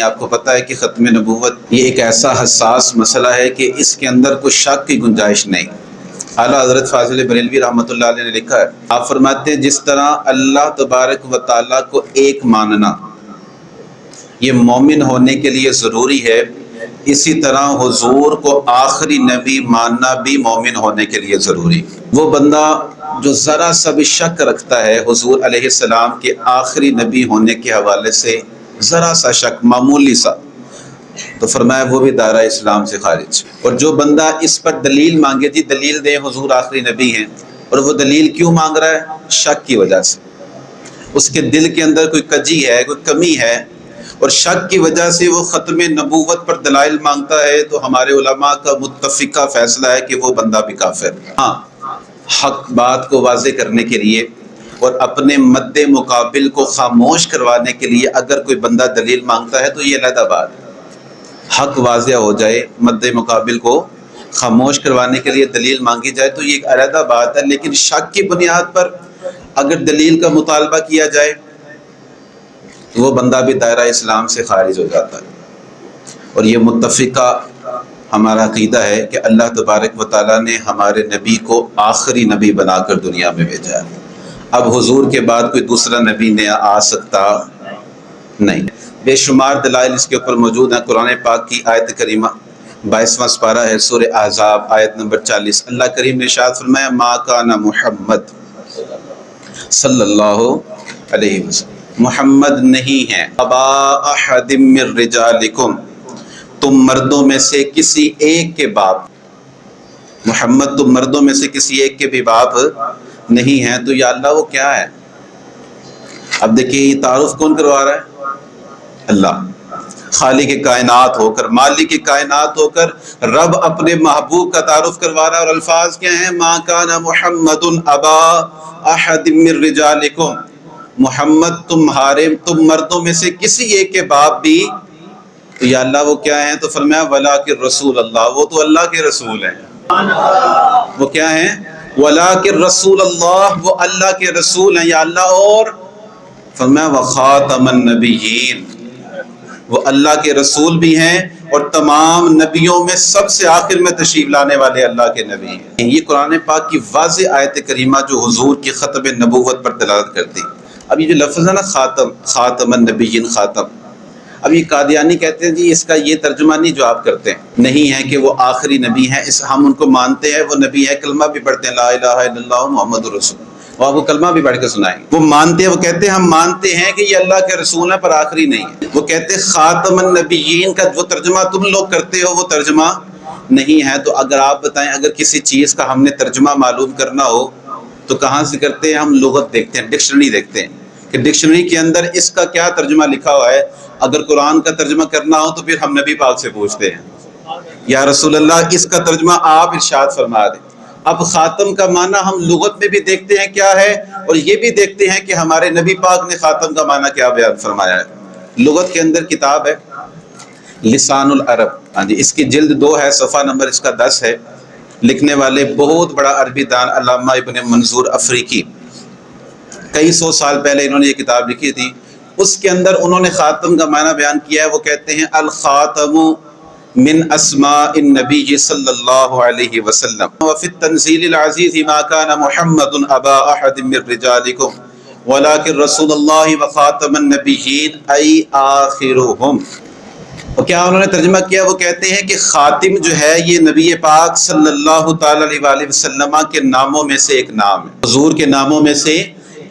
آپ کو پتہ ہے کہ ختم نبوت یہ ایک ایسا حساس مسئلہ ہے کہ اس کے اندر کوئی شک کی گنجائش نہیں۔ اعلیٰ حضرت فاضل بریلوی رحمۃ اللہ علیہ نے لکھا ہے، آپ فرماتے ہیں جس طرح اللہ تبارک و تعالیٰ کو ایک ماننا یہ مومن ہونے کے لیے ضروری ہے، اسی طرح حضور کو آخری نبی ماننا بھی مومن ہونے کے لیے ضروری۔ وہ بندہ جو ذرا سا بھی شک رکھتا ہے حضور علیہ السلام کے آخری نبی ہونے کے حوالے سے، ذرا سا شک، معمولی سا، تو فرمایا وہ بھی دائرہ اسلام سے خارج۔ اور جو بندہ اس پر دلیل مانگے، جی دلیل دیں حضور آخری نبی ہیں، اور وہ دلیل کیوں مانگ رہا ہے؟ شک کی وجہ سے، اس کے دل کے اندر کوئی کجی ہے، کوئی کمی ہے، اور شک کی وجہ سے وہ ختم نبوت پر دلائل مانگتا ہے، تو ہمارے علماء کا متفقہ فیصلہ ہے کہ وہ بندہ بھی کافر۔ ہاں، حق بات کو واضح کرنے کے لیے اور اپنے مد مقابل کو خاموش کروانے کے لیے اگر کوئی بندہ دلیل مانگتا ہے تو یہ علیحدہ بات ہے۔ حق واضح ہو جائے، مد مقابل کو خاموش کروانے کے لیے دلیل مانگی جائے تو یہ ایک علیحدہ بات ہے، لیکن شک کی بنیاد پر اگر دلیل کا مطالبہ کیا جائے تو وہ بندہ بھی دائرہ اسلام سے خارج ہو جاتا ہے۔ اور یہ متفقہ ہمارا عقیدہ ہے کہ اللہ تبارک و تعالیٰ نے ہمارے نبی کو آخری نبی بنا کر دنیا میں بھیجا ہے۔ اب حضور کے بعد کوئی دوسرا نبی نیا آ سکتا نہیں۔ بے شمار دلائل اس کے اوپر موجود ہیں۔ قرآن پاک کی آیت کریمہ 22واں سپارہ ہے، سورہ احزاب آیت نمبر 40۔ اللہ کریم نے ارشاد فرمایا، ما کان محمد صلی اللہ علیہ وسلم، محمد نہیں ہے، ابا احد من رجالکم، تم مردوں میں سے کسی ایک کے باپ، محمد تم مردوں میں سے کسی ایک کے بھی باپ نہیں ہیں۔ تو یا اللہ وہ کیا ہے؟ اب دیکھیے یہ تعارف کون کروا رہا ہے؟ اللہ، خالق کائنات ہو کر، مالک کائنات ہو کر رب اپنے محبوب کا تعارف کروا رہا ہے، اور الفاظ کیا ہیں؟ ما کان محمد ابا احد من رجالکم، محمد تم مردوں میں سے کسی ایک کے باپ بھی، تو یا اللہ وہ کیا ہیں؟ تو فرمایا ولیکن رسول اللہ، وہ تو اللہ کے رسول ہیں۔ وہ کیا ہیں؟ ولیکن رسول اللہ، وہ اللہ کے رسول ہیں یا اللہ، اور فرمایا وخاتم النبیین، وہ اللہ کے رسول بھی ہیں اور تمام نبیوں میں سب سے آخر میں تشریف لانے والے اللہ کے نبی ہیں۔ یہ قرآن پاک کی واضح آیت کریمہ جو حضور کی ختم نبوت پر دلالت کرتی۔ اب یہ جو لفظ ہے نا خاتم النبیین، خاتم، اب یہ قادیانی کہتے ہیں جی اس کا یہ ترجمہ نہیں جو آپ کرتے ہیں، نہیں ہے کہ وہ آخری نبی ہیں، ہم ان کو مانتے ہیں وہ نبی ہے، کلمہ بھی پڑھتے ہیں لا الہ الا اللہ محمد رسول، وہ آپ کو کلمہ بھی پڑھ کے سنائیں گے، وہ مانتے ہیں، وہ کہتے ہیں ہم مانتے ہیں کہ یہ اللہ کے رسول ہیں پر آخری نہیں ہے۔ وہ کہتے ہیں خاتم النبیین کا وہ ترجمہ تم لوگ کرتے ہو وہ ترجمہ نہیں ہے۔ تو اگر آپ بتائیں، اگر کسی چیز کا ہم نے ترجمہ معلوم کرنا ہو تو کہاں سے کرتے ہیں؟ ہم لغت دیکھتے ہیں، ڈکشنری دیکھتے ہیں کہ ڈکشنری کے اندر اس کا کیا ترجمہ لکھا ہوا ہے۔ اگر قرآن کا ترجمہ کرنا ہو تو پھر ہم نبی پاک سے پوچھتے ہیں یا رسول اللہ اس کا ترجمہ آپ ارشاد فرما دیں۔ اب خاتم کا معنی ہم لغت میں بھی دیکھتے ہیں کیا ہے، اور یہ بھی دیکھتے ہیں کہ ہمارے نبی پاک نے خاتم کا معنی کیا بیان فرمایا ہے۔ لغت کے اندر کتاب ہے لسان العرب، ہاں جی، اس کی جلد 2 ہے، صفحہ نمبر اس کا 10 ہے۔ لکھنے والے بہت بڑا عربی دان علامہ ابن منظور افریقی، کئی سو سال پہلے انہوں نے یہ کتاب لکھی تھی۔ اس کے اندر انہوں نے خاتم کا معنی بیان کیا ہے، وہ کہتے ہیں الخاتم من اسماء النبی صلی اللہ علیہ وسلم وفی التنزیل العزیز ما کان محمد ابا احد من رجالکم ولکن رسول اللہ وخاتم النبیین ای آخرهم۔ اور کیا انہوں نے ترجمہ کیا؟ وہ کہتے ہیں کہ خاتم جو ہے یہ نبی پاک صلی اللہ تعالی علیہ وآلہ وسلم کے ناموں میں سے ایک نام ہے، حضور کے ناموں میں سے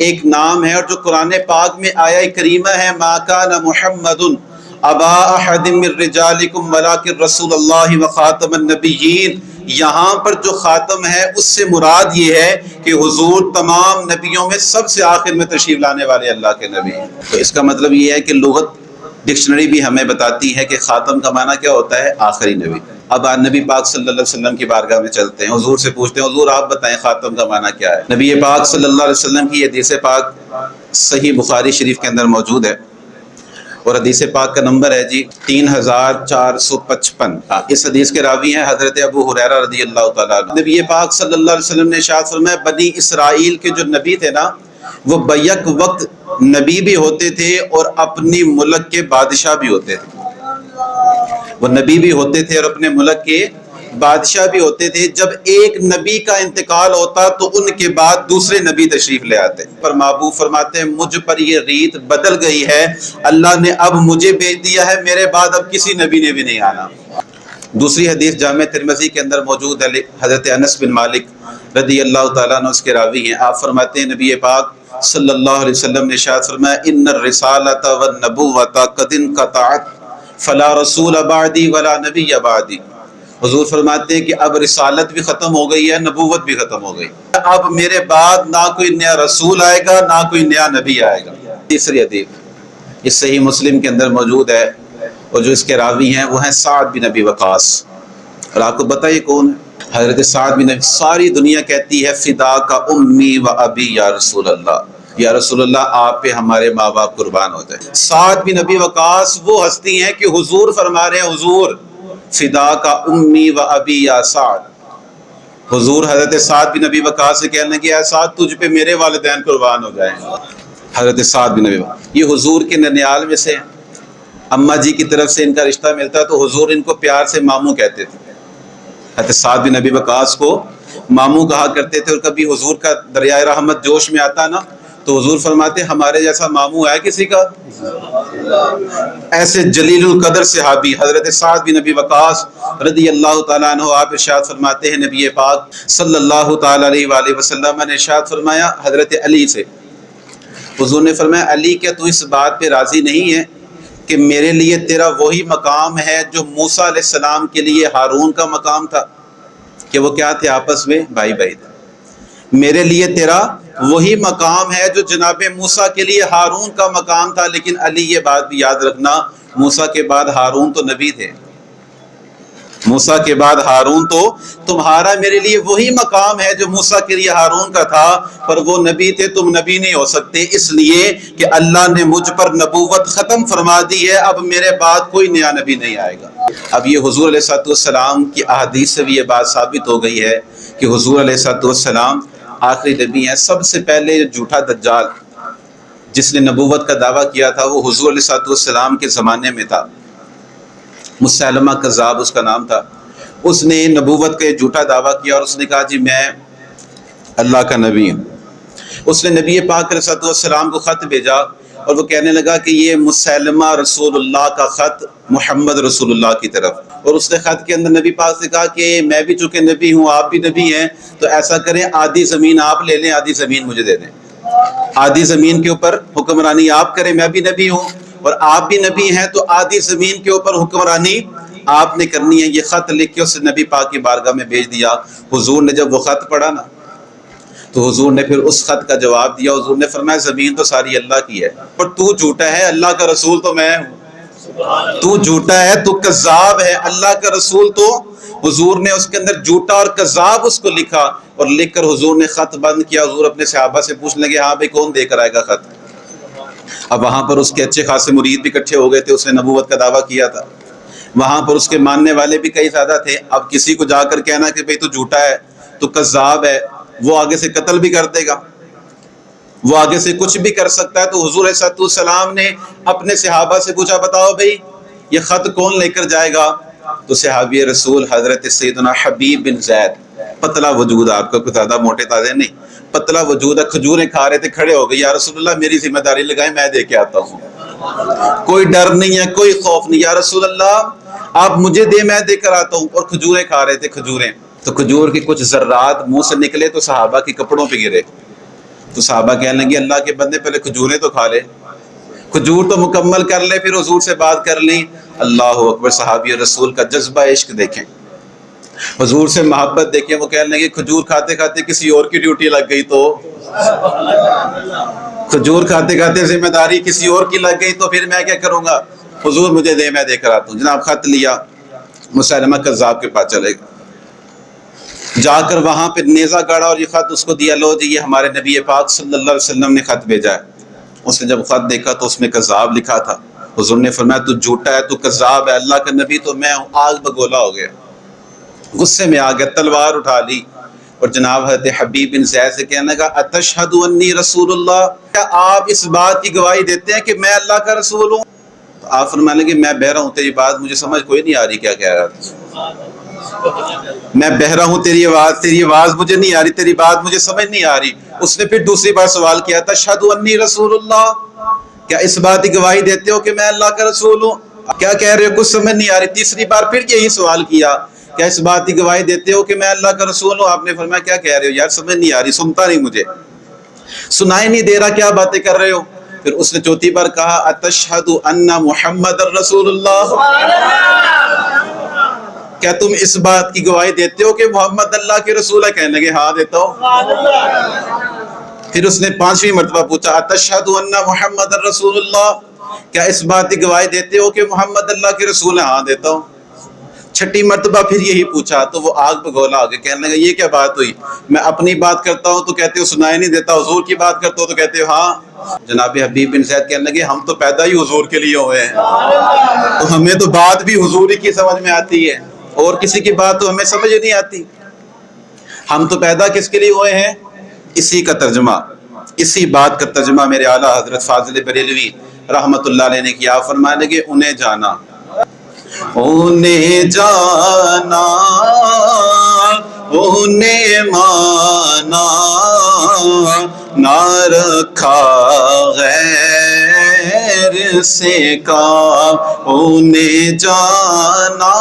ایک نام ہے، اور جو قرآن پاک میں آیا کریمہ ہے ما کان محمد ابا احد من رجالکم ولکن رسول اللہ وخاتم النبیین، یہاں پر جو خاتم ہے اس سے مراد یہ ہے کہ حضور تمام نبیوں میں سب سے آخر میں تشریف لانے والے اللہ کے نبی ہیں۔ تو اس کا مطلب یہ ہے کہ لغت ڈکشنری بھی ہمیں بتاتی ہے کہ خاتم کا معنی کیا ہوتا ہے؟ آخری نبی۔ اب نبی پاک صلی اللہ علیہ وسلم کی بارگاہ میں چلتے ہیں، حضور سے پوچھتے ہیں حضور آپ بتائیں خاتم کا معنی کیا ہے؟ نبی پاک صلی اللہ علیہ وسلم کی حدیث پاک صحیح بخاری شریف کے اندر موجود ہے، اور حدیث پاک کا نمبر ہے جی 3455۔ اس حدیث کے راوی ہیں حضرت ابو ہریرہ رضی اللہ تعالیٰ عنہ۔ نبی پاک صلی اللہ علیہ وسلم نے ارشاد فرمایا بنی اسرائیل کے جو نبی تھے نا، وہ بیک وقت نبی بھی ہوتے تھے اور اپنی ملک کے بادشاہ بھی ہوتے تھے. وہ نبی بھی ہوتے تھے اور اپنے ملک کے بادشاہ بھی ہوتے تھے. جب ایک نبی کا انتقال ہوتا تو ان کے بعد دوسرے نبی تشریف لے آتے. پر محبوب فرماتے ہیں مجھ پر یہ ریت بدل گئی ہے, اللہ نے اب مجھے بھیج دیا ہے, میرے بعد اب کسی نبی نے بھی نہیں آنا. دوسری حدیث جامع ترمذی کے اندر موجود ہے, حضرت انس بن مالک رضی اللہ تعالیٰ عنہ اس کے راوی ہیں. آپ فرماتے ہیں نبی پاک صلی اللہ علیہ وسلم نے ارشاد فرمایا ان الرسالۃ والنبوۃ قد انقطعت فلا رسول بعدی ولا نبی بعدی. حضور فرماتے ہیں کہ اب رسالت بھی ختم ہو گئی ہے, نبوت بھی ختم ہو گئی, اب میرے بعد نہ کوئی نیا رسول آئے گا نہ کوئی نیا نبی آئے گا. تیسری حدیث یہ صحیح مسلم کے اندر موجود ہے, اور جو اس کے راوی ہیں وہ ہیں سعد بن ابی وقاص. اور آپ کو بتائیے کون ہے حضرت سعد بن ابی. ساری دنیا کہتی ہے فدا کا امی و ابی یا رسول اللہ, یا رسول اللہ آپ پہ ہمارے ماں باپ قربان ہو جائے. سعد بن ابی وقاص وہ ہستی ہیں کہ حضور فرما رہے ہیں حضور فدا کا امی و ابی یا سعد. حضور حضرت سعد بن ابی وقاص سے کہنے لگے اے سعد تجھ پہ میرے والدین قربان ہو جائیں. حضرت سعد بن ابی وقاص یہ حضور کے ننیال میں سے اماں جی کی طرف سے ان کا رشتہ ملتا تو حضور ان کو پیار سے ماموں کہتے تھے. حضرت سعد بن ابی وقاص کو ماموں کہا کرتے تھے. اور کبھی حضور کا دریائے رحمت جوش میں آتا نا تو حضور فرماتے ہمارے جیسا ماموں ہے کسی کا. ایسے جلیل القدر صحابی حضرت سعد بن ابی وقاص رضی اللہ تعالیٰ عنہ. آپ ارشاد فرماتے ہیں نبی پاک صلی اللہ تعالیٰ علیہ وآلہ وسلم نے ارشاد فرمایا حضرت علی سے, حضور نے فرمایا علی کیا تو اس بات پہ راضی نہیں ہے کہ میرے لیے تیرا وہی مقام ہے جو موسیٰ علیہ السلام کے لیے ہارون کا مقام تھا, کہ وہ کیا تھے آپس میں بھائی بھائی تھے. میرے لیے تیرا وہی مقام ہے جو جناب موسیٰ کے لیے ہارون کا مقام تھا. لیکن علی یہ بات بھی یاد رکھنا موسیٰ کے بعد ہارون تو نبی تھے, موسیٰ کے بعد ہارون تو تمہارا میرے لیے وہی مقام ہے جو موسیٰ کے لیے ہارون کا تھا, پر وہ نبی تھے تم نبی نہیں ہو سکتے, اس لیے کہ اللہ نے مجھ پر نبوت ختم فرما دی ہے, اب میرے بعد کوئی نیا نبی نہیں آئے گا. اب یہ حضور علیہ الصلوۃ والسلام کی احادیث سے بھی یہ بات ثابت ہو گئی ہے کہ حضور علیہ الصلوۃ والسلام آخری نبی ہیں. سب سے پہلے جھوٹا دجال جس نے نبوت کا دعویٰ کیا تھا وہ حضور علیہ الصلوۃ والسلام کے زمانے میں تھا, مسیلمہ کذاب اس کا نام تھا. اس نے نبوت کا جھوٹا دعویٰ کیا اور اس نے کہا جی میں اللہ کا نبی ہوں. اس نے نبی پاک علیہ الصلوۃ والسلام کو خط بھیجا اور وہ کہنے لگا کہ یہ مسیلمہ رسول اللہ کا خط محمد رسول اللہ کی طرف. اور اس نے خط کے اندر نبی پاک سے کہا کہ میں بھی چونکہ نبی ہوں آپ بھی نبی ہیں تو ایسا کریں آدھی زمین آپ لے لیں آدھی زمین مجھے دے دیں, آدھی زمین کے اوپر حکمرانی آپ کریں, میں بھی نبی ہوں اور آپ بھی نبی ہیں تو آدھی زمین کے اوپر حکمرانی آپ نے کرنی ہے. یہ خط لکھ کے اس نبی پاک کی بارگاہ میں بھیج دیا. حضور نے جب وہ خط پڑھا نا تو حضور نے پھر اس خط کا جواب دیا. حضور نے فرمایا زمین تو ساری اللہ کی ہے پر تو جھوٹا ہے, اللہ کا رسول تو میں ہوں. تو جھوٹا ہے, تو کذاب ہے, اللہ کا رسول تو. حضور نے اس کے اندر جھوٹا اور کذاب اس کو لکھا اور لکھ کر حضور نے خط بند کیا. حضور اپنے صحابہ سے پوچھنے لگے ہاں بھائی کون دے کر آئے گا خط. اب وہاں پر اس کے اچھے خاصے مرید بھی اکٹھے ہو گئے تھے, اس نے نبوت کا دعویٰ کیا تھا, وہاں پر اس کے ماننے والے بھی کئی زیادہ تھے. اب کسی کو جا کر کہنا کہ بھئی تو جھوٹا ہے تو کذاب ہے, وہ آگے سے قتل بھی کر دے گا, وہ آگے سے کچھ بھی کر سکتا ہے. تو حضور علیہ الصلوۃ والسلام نے اپنے صحابہ سے پوچھا بتاؤ بھئی یہ خط کون لے کر جائے گا. تو صحابی رسول حضرت سیدنا حبیب بن زید, پتلا وجود, آپ کا کوئی زیادہ موٹے تازے نہیں, پتلا وجود ہے, کھجوریں کھا رہے تھے, کھڑے ہو گئے یا رسول اللہ میری ذمہ داری لگائیں میں دے کے آتا ہوں, کوئی ڈر نہیں ہے کوئی خوف نہیں, یا رسول اللہ آپ مجھے دے میں دے کر آتا ہوں. اور کھجوریں کھا رہے تھے, کھجوریں, تو کھجور کے کچھ ذرات منہ سے نکلے تو صحابہ کے کپڑوں پہ گرے. تو صحابہ کہنے لگے اللہ کے بندے پہلے کھجوریں تو کھا لے, کھجور تو مکمل کر لے, پھر حضور سے بات کر لی. اللہ اکبر, صحابی رسول کا جذبہ عشق دیکھیں, حضور سے محبت دیکھیں. وہ کہنے لگے کھجور کھاتے کھاتے کسی اور کی ڈیوٹی لگ گئی تو, کھجور کھاتے کھاتے ذمہ داری کسی اور کی لگ گئی تو پھر میں کیا کروں گا. حضور مجھے دے میں دے کر آتا ہوں. جناب خط لیا, مسیلمہ کذاب کے پاس چلے گا, جا کر وہاں پہ نیزہ گاڑا اور یہ خط اس کو دیا, لو جی یہ ہمارے نبی پاک صلی اللہ علیہ وسلم نے خط بھیجا ہے. اس نے جب خط دیکھا تو اس میں کذاب لکھا تھا. حضور نے فرمایا تو جھوٹا ہے, تو کذاب ہے, اللہ کا نبی تو میں ہوں. آگ بگولا ہو گیا, غصے میں آ گیا, تلوار اٹھا لی, اور جناب حضرت حبیب بن زید سے کہنے لگا اتشہد انی رسول اللہ، کیا آپ اس بات کی گواہی دیتے ہیں کہ میں اللہ کا رسول ہوں؟ تو آپ فرمانے لگے میں بہرا ہوں، تیری بات مجھے سمجھ کوئی نہیں آ رہی کیا کہہ رہا تھا، میں بہرا ہوں، تیری آواز مجھے نہیں آ رہی، تیری بات مجھے سمجھ نہیں آ رہی۔ اس نے پھر دوسری بار سوال کیا تشہد انی رسول اللہ، کیا اس بات کی گواہی دیتے ہو کہ میں اللہ کا رسول ہوں؟ کیا کہہ رہے ہو، کچھ سمجھ نہیں آ رہی۔ تیسری بار پھر یہی سوال کیا، کیا اس بات کی گواہی دیتے ہو کہ میں اللہ کا رسول ہوں؟ آپ نے فرمایا کیا کہہ رہے ہو یار، سمجھ نہیں آ رہی، سنتا نہیں، مجھے سنائی نہیں دے رہا کیا باتیں کر رہے ہو۔ پھر اس نے چوتھی بار کہا اتشہد ان محمد رسول اللہ، کیا تم اس بات کی گواہی دیتے ہو کہ محمد اللہ کے رسول ہے؟ کہنے لگے ہاں دیتا ہوں۔ پھر اس نے پانچویں مرتبہ پوچھا اتشہد ان محمد رسول اللہ، کیا اس بات کی گواہی دیتے ہو کہ محمد اللہ کے رسول ہے؟ ہاں دیتا ہوں۔ چھٹی مرتبہ پھر یہی پوچھا تو وہ آگ پہ گولا ہو گیا، کہنے لگا یہ کیا بات ہوئی، میں اپنی بات کرتا ہوں تو کہتے ہو سنائی نہیں دیتا، حضور کی بات کرتا ہوں تو کہتے ہو ہاں۔ جناب حبیب بن زید کہنے لگے ہم تو پیدا ہی حضور کے لیے ہوئے ہیں، تو ہمیں تو بات بھی حضور ہی کی سمجھ میں آتی ہے، اور کسی کی بات تو ہمیں سمجھ نہیں آتی۔ ہم تو پیدا کس کے لیے ہوئے ہیں؟ اسی کا ترجمہ، اسی بات کا ترجمہ میرے اعلیٰ حضرت فاضل بریلوی رحمت اللہ علیہ نے کیا۔ فرمانے لگے انہیں جانا، انہیں جانا، انہیں مانا، نہ رکھا غیر سے کام، انہیں جانا،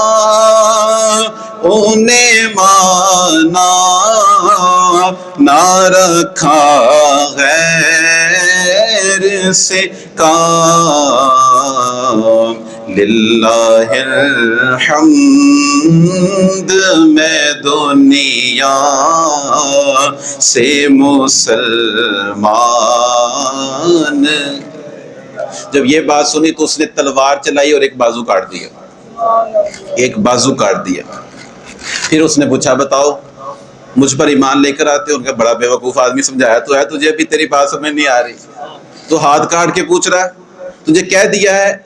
انہیں مانا، نہ رکھا غیر سے کام، للہ الحمد میں دنیا سے مسلمان۔ جب یہ بات سنی تو اس نے تلوار چلائی اور ایک بازو کاٹ دیا، ایک بازو کاٹ دیا۔ پھر اس نے پوچھا بتاؤ مجھ پر ایمان لے کر آتے ہو؟ ان کا بڑا بیوقوف آدمی، سمجھایا تو ہے تجھے، بھی تیری بات سمجھ نہیں آ رہی، تو ہاتھ کاٹ کے پوچھ رہا ہے تجھے کہہ دیا ہے؟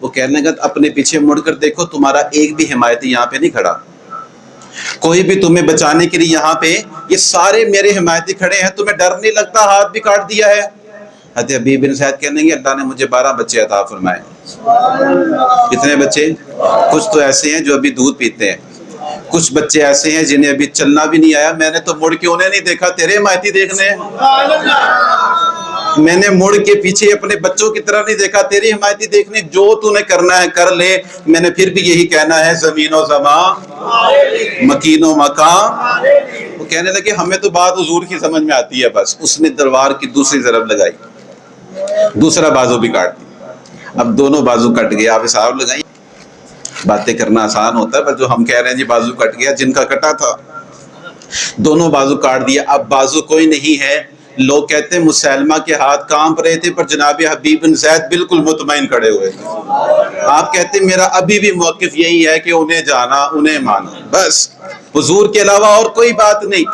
وہ کہنے لگا اپنے پیچھے مڑ کر دیکھو، تمہارا ایک بھی حمایتی یہاں پہ نہیں کھڑا، کوئی بھی تمہیں بچانے کے لیے یہاں پہ، یہ سارے میرے حمایتی کھڑے ہیں، تمہیں ڈر نہیں لگتا؟ ہاتھ بھی کاٹ دیا ہے۔ حضرت حبیب بن زید کہنے لگے اللہ نے مجھے 12 بچے عطا فرمائے۔ کتنے بچے؟ کچھ تو ایسے ہیں جو ابھی دودھ پیتے ہیں، کچھ بچے ایسے ہیں جنہیں ابھی چلنا بھی نہیں آیا، میں نے تو مڑ کے انہیں نہیں دیکھا، تیرے حمایتی دیکھنے ہیں، میں نے مڑ کے پیچھے اپنے بچوں کی طرح نہیں دیکھا، تیری حمایتی دیکھنے، جو تو نے کرنا ہے کر لے، میں نے پھر بھی یہی کہنا ہے زمین و زمان، مکین و مکان۔ وہ کہنے لگے ہمیں تو بات حضور کی سمجھ میں آتی ہے بس۔ اس نے تلوار کی دوسری ضرب لگائی، دوسرا بازو بھی کاٹ دیا، اب دونوں بازو کٹ گئے۔ آپ حساب لگائیں، باتیں کرنا آسان ہوتا ہے پر جو ہم کہہ رہے ہیں جی بازو کٹ گیا، جن کا کٹا تھا دونوں بازو کاٹ دیا، اب بازو کوئی نہیں ہے۔ لوگ کہتے ہیں مسلمہ کے ہاتھ کانپ رہے تھے پر جناب حبیب بن زید بالکل مطمئن کھڑے ہوئے تھے۔ آپ کہتے ہیں میرا ابھی بھی موقف یہی ہے کہ انہیں جانا، انہیں مانا، بس حضور کے علاوہ اور کوئی بات نہیں۔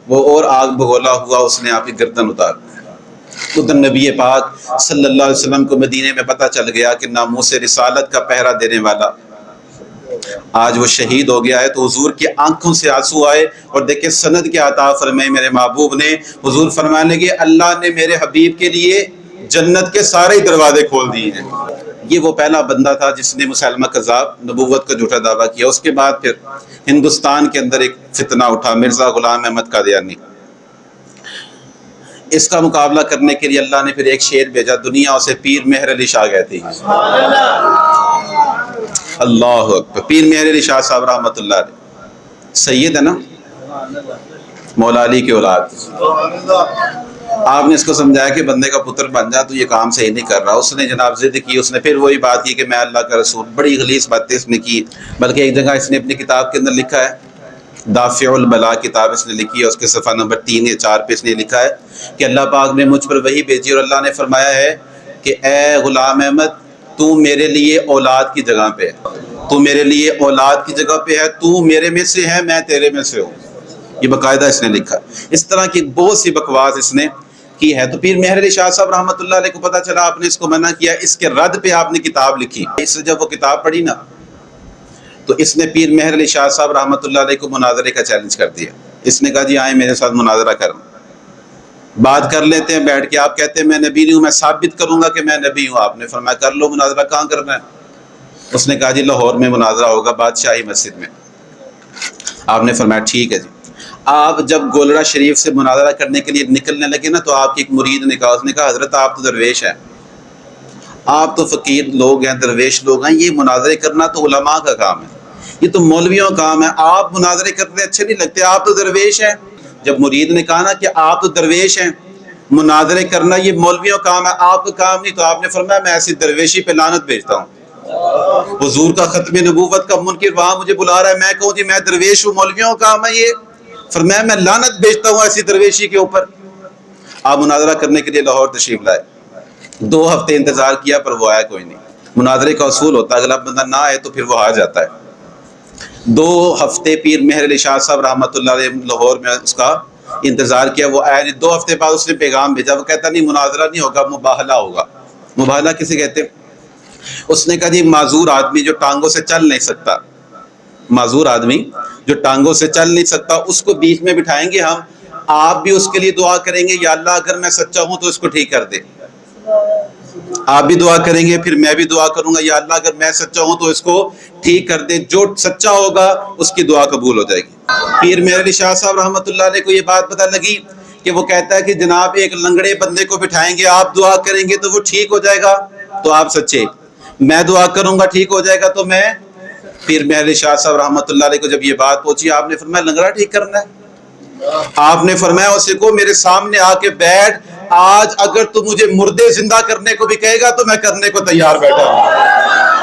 وہ اور آگ بگولا ہوا، اس نے آپ کی گردن اتار دی۔ ادھر نبی پاک صلی اللہ علیہ وسلم کو مدینے میں پتہ چل گیا کہ ناموس رسالت کا پہرا دینے والا آج وہ شہید ہو گیا ہے، تو حضور کی آنکھوں سے آنسو آئے، اور دیکھیں سند کے عطا فرمائے میرے محبوب نے۔ حضور فرمانے لگے اللہ نے میرے حبیب کے لیے جنت کے سارے دروازے کھول دیے ہیں۔ یہ وہ پہلا بندہ تھا جس نے مسلمہ کذاب نبوت کا جھوٹا دعویٰ کیا۔ اس کے بعد پھر ہندوستان کے اندر ایک فتنہ اٹھا، مرزا غلام احمد قادیانی۔ اس کا مقابلہ کرنے کے لیے اللہ نے پھر ایک شیر بھیجا، دنیا اسے پیر مہر علی شاہ کہتی ہے۔ اللہ اکبر، پیر مہر علی شاہ صاحب رحمۃ اللہ علیہ، سید ہے نا، مولا علی کی اولاد۔ آپ نے اس کو سمجھایا کہ بندے کا پتر بن جا، تو یہ کام صحیح نہیں کر رہا۔ اس نے جناب ضد کی، اس نے پھر وہی بات کی کہ میں اللہ کا رسول، بڑی غلیظ باتیں اس نے کی۔ بلکہ ایک جگہ اس نے اپنی کتاب کے اندر لکھا ہے، دافع البلا کتاب اس نے لکھی ہے، اس کے صفحہ نمبر 3 یا 4 پہ اس نے لکھا ہے کہ اللہ پاک نے مجھ پر وحی بھیجی اور اللہ نے فرمایا ہے کہ اے غلام احمد تو میرے لیے اولاد کی جگہ پہ ہے، تو میرے لیے اولاد کی جگہ پہ ہے، تو میرے میں سے ہے، میں تیرے میں سے ہوں۔ یہ باقاعدہ اس نے لکھا۔ اس طرح کی بہت سی بکواس اس نے کی ہے۔ تو پیر مہر علی شاہ صاحب رحمۃ اللہ علیہ کو پتہ چلا، آپ نے اس کو منع کیا، اس کے رد پہ آپ نے کتاب لکھی۔ اس سے جب وہ کتاب پڑھی نا تو اس نے پیر مہر علی شاہ صاحب رحمۃ اللہ علیہ کو مناظرے کا چیلنج کر دیا اس نے کہا جی آئیں میرے ساتھ مناظرہ کریں، بات کر لیتے ہیں بیٹھ کے، آپ کہتے ہیں میں نبی نہیں ہوں، میں ثابت کروں گا کہ میں نبی ہوں۔ آپ نے فرمایا کر لو مناظرہ، کہاں کرنا ہے؟ اس نے کہا جی لاہور میں مناظرہ ہوگا بادشاہی مسجد میں۔ آپ نے فرمایا ٹھیک ہے جی۔ آپ جب گولڑا شریف سے مناظرہ کرنے کے لیے نکلنے لگے نا تو آپ کی ایک مرید نے کہا، اس نے کہا حضرت آپ تو درویش ہیں، آپ تو فقیر لوگ ہیں، درویش لوگ ہیں، یہ مناظرے کرنا تو علماء کا کام ہے، یہ تو مولویوں کا کام ہے، آپ مناظرے کرتے اچھے نہیں لگتے، آپ تو درویش ہیں۔ جب مرید نے کہا نا کہ آپ تو درویش ہیں، مناظرے کرنا یہ مولویوں کا کام ہے، آپ کا کام نہیں، تو آپ نے فرمایا میں ایسی درویشی پہ لعنت بھیجتا ہوں۔ حضور کا ختم نبوت کا منکر وہاں مجھے بلا رہا ہے، میں کہوں جی میں درویش ہوں، مولویوں کا کام ہے یہ؟ فرمایا میں لعنت بھیجتا ہوں ایسی درویشی کے اوپر۔ آپ مناظرہ کرنے کے لیے لاہور تشریف لائے، 2 ہفتے انتظار کیا پر وہ آیا کوئی نہیں۔ مناظرے کا اصول ہوتا ہے اگلا بندہ نہ آئے تو پھر وہ آ جاتا ہے۔ 2 ہفتے پیر مہر علی شاہ صاحب رحمۃ اللہ علیہ لاہور میں اس کا انتظار کیا، وہ آیا نہیں۔ 2 ہفتے بعد اس نے پیغام بھیجا، وہ کہتا نہیں مناظرہ نہیں ہوگا، مباہلہ ہوگا۔ مباہلہ کسے کہتے ہیں؟ اس نے کہا جی معذور آدمی جو ٹانگوں سے چل نہیں سکتا، معذور آدمی جو ٹانگوں سے چل نہیں سکتا اس کو بیچ میں بٹھائیں گے ہم، آپ بھی اس کے لیے دعا کریں گے یا اللہ اگر میں سچا ہوں تو اس کو ٹھیک کر دے، آپ بھی دعا کریں گے، پھر میں بھی دعا کروں گا یا اللہ اگر میں سچا ہوں تو اس کو ٹھیک کر دے، جو سچا ہوگا اس کی دعا قبول ہو جائے گی۔ پیر مہر علی شاہ صاحب رحمۃ اللہ علیہ کو یہ بات پتہ لگی کہ وہ کہتا ہے کہ جناب ایک لنگڑے بندے کو بٹھائیں گے، آپ دعا کریں گے تو وہ ٹھیک ہو جائے گا تو آپ سچے، میں دعا کروں گا ٹھیک ہو جائے گا تو میں۔ پیر مہر علی شاہ صاحب رحمۃ اللہ علیہ کو جب یہ بات پہنچی، آپ نے فرمایا لنگڑا ٹھیک کرنا ہے؟ آپ نے فرمایا اسے کو میرے سامنے آ کے بیٹھ، آج اگر تو مجھے مردے زندہ کرنے کو بھی کہے گا تو میں کرنے کو تیار بیٹھا ہوں۔